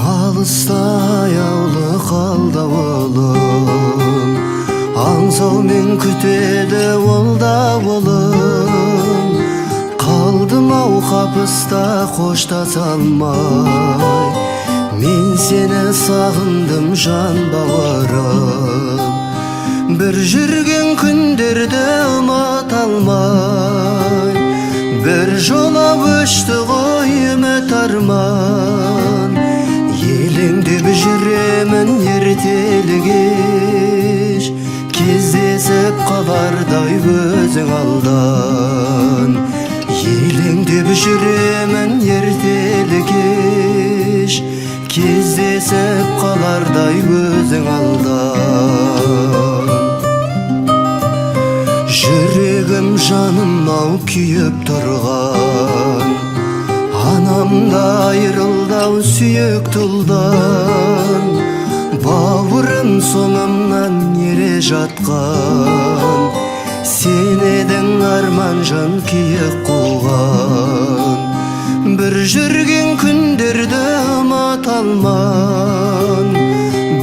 Алыста аяулы қалды олым, аңсаумен күтеді ол да олым. Қалдым ау қапыста қоштаса алмай, мен сені сағындым жан бауырым. Bir жүрген күндерді ұмыта алмай, bir жола өшті ғой үміт арман. Елеңдеп жүремін ертелі кеш, кездесіп қалардай өзің алдан. Елеңдеп жүремін ертелі кеш, кездесіп қалардай өзің алдан. Жүрегім жаным ау күйіп тұрған, анамда айырылдау сүйек тұлдан. Бауырым соңымнан ере жатқан, сен едің арман жан күйік қуған. Bir жүрген күндерді ұмыта алман,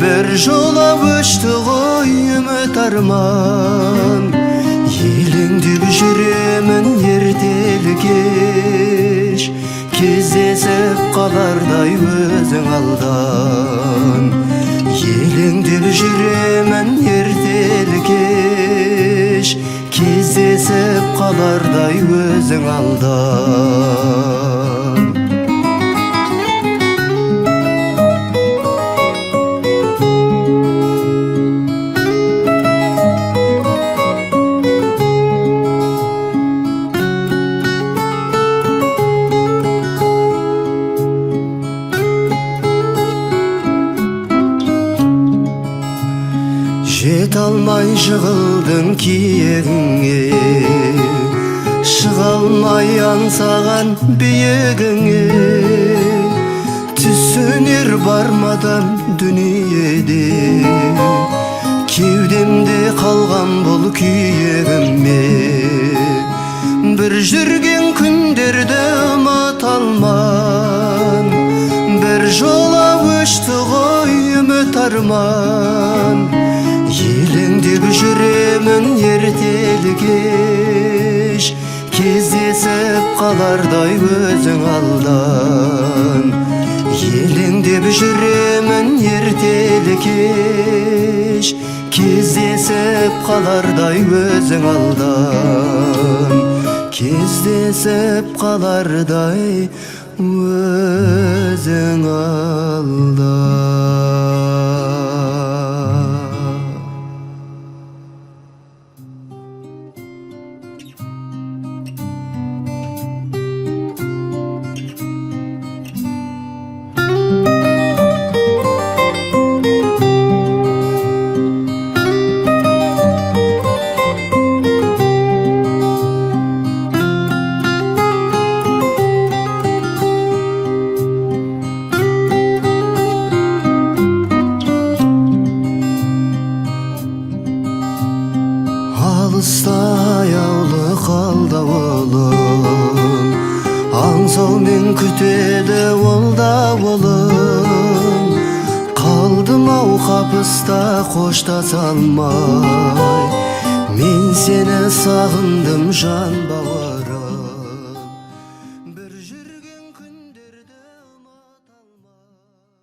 bir жола өшті ғой үміт арман. Елеңдеп жүремін ертелі кеш, кездесіп қалардай өзің алдан. Елеңдеп жүремін ертелі кеш, кездесіп қалардай өзің алдан. Жете алмай жығылдың киегіңе, шыға алмай аңсаған биігіңе. Түсінер бармадан дүниеде, кеудемде қалған бұл күйегіме. Bir жүрген күндерді ұмыта алман, bir жола өшті ғой үміт арман. Елеңдеп жүремін ертелі кеш, кездесіп қалардай өзің алдан. Елеңдеп жүремін ертелі кеш, кездесіп қалардай өзің алдан. Кездесіп қалардай өзің алдан. Алыста аяулы қалды олым, аңсаумен күтеді ол да олым. Қалдым ау қапыста қоштаса алмай, мен сені сағындым жан бауырым.